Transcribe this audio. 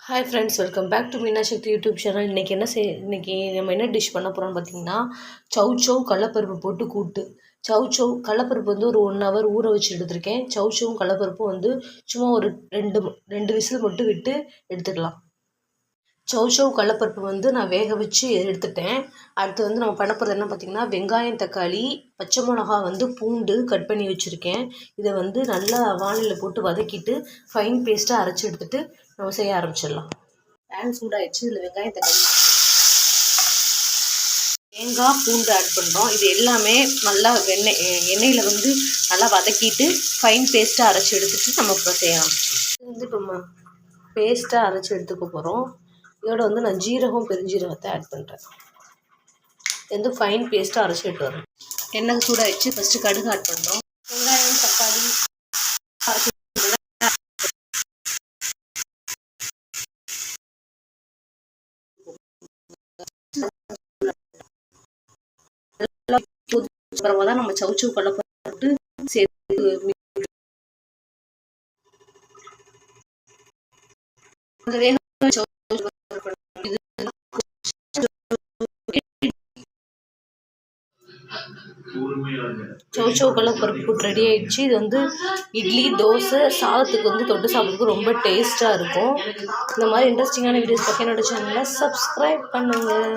Hi friends, welcome back to Meena Sakthi YouTube channel. இன்றைக்கி நம்ம என்ன டிஷ் பண்ண போகிறோம்னு பார்த்தீங்கன்னா, சௌ கடலப்பருப்பு போட்டு கூட்டு. கடலப்பருப்பு வந்து ஒரு 1 ஹவர் ஊற வச்சு எடுத்திருக்கேன். சௌவும் கடலப்பருப்பும் வந்து சும்மா ஒரு ரெண்டு விசில் மட்டும் விட்டு எடுத்துக்கலாம். கடலப்பருப்பு வந்து நான் வேக வச்சு எடுத்துட்டேன். அடுத்து வந்து நம்ம பண்ண போகிறது என்ன பார்த்தீங்கன்னா, வெங்காயம், தக்காளி, பச்சை மிளகா, வந்து பூண்டு கட் பண்ணி வச்சுருக்கேன். இதை வந்து நல்லா வானலியில் போட்டு வதக்கிட்டு ஃபைன் பேஸ்ட்டாக அரைச்சி எடுத்துகிட்டு நம்ம செய்ய ஆரம்பிச்சிடலாம். பேன் சூடாகிடுச்சு. இதில் வெங்காயம், தக்காளி, தேங்காய், பூண்டு ஆட் பண்ணுறோம். இது எல்லாமே நல்லா எண்ணெயில் வந்து நல்லா வதக்கிட்டு ஃபைன் பேஸ்ட்டாக அரைச்சி எடுத்துகிட்டு நம்ம இப்போ செய்யலாம். இது வந்து இப்போ பேஸ்ட்டாக அரைச்சி எடுத்துக்க போகிறோம். இதோட வந்து நான் ஜீரகம், பெருஞ்சீரகத்தை ஆட் பண்ணுறேன். இது வந்து ஃபைன் பேஸ்ட்டாக அரைச்சி எடுத்து வரோம். எண்ணெய் சூடாகிடுச்சு. ஃபஸ்ட்டு கடுகு ஆட் பண்ணுறோம். வெங்காயம், தக்காளி அரைச்சி அப்புறமா தான் நம்ம சௌ கடலப்பருப்பு சேர்த்து சௌ கடலப்பருப்பு கூட்டு ரெடி ஆயிடுச்சு. இது வந்து இட்லி, தோசை, சாதத்துக்கு வந்து தொட்டு சாப்பிட்றதுக்கு ரொம்ப டேஸ்ட்டாக இருக்கும். இந்த மாதிரி இன்ட்ரெஸ்டிங்கான வீடியோஸ் பார்க்க என்னோட சேனலை சப்ஸ்கிரைப் பண்ணுங்கள்.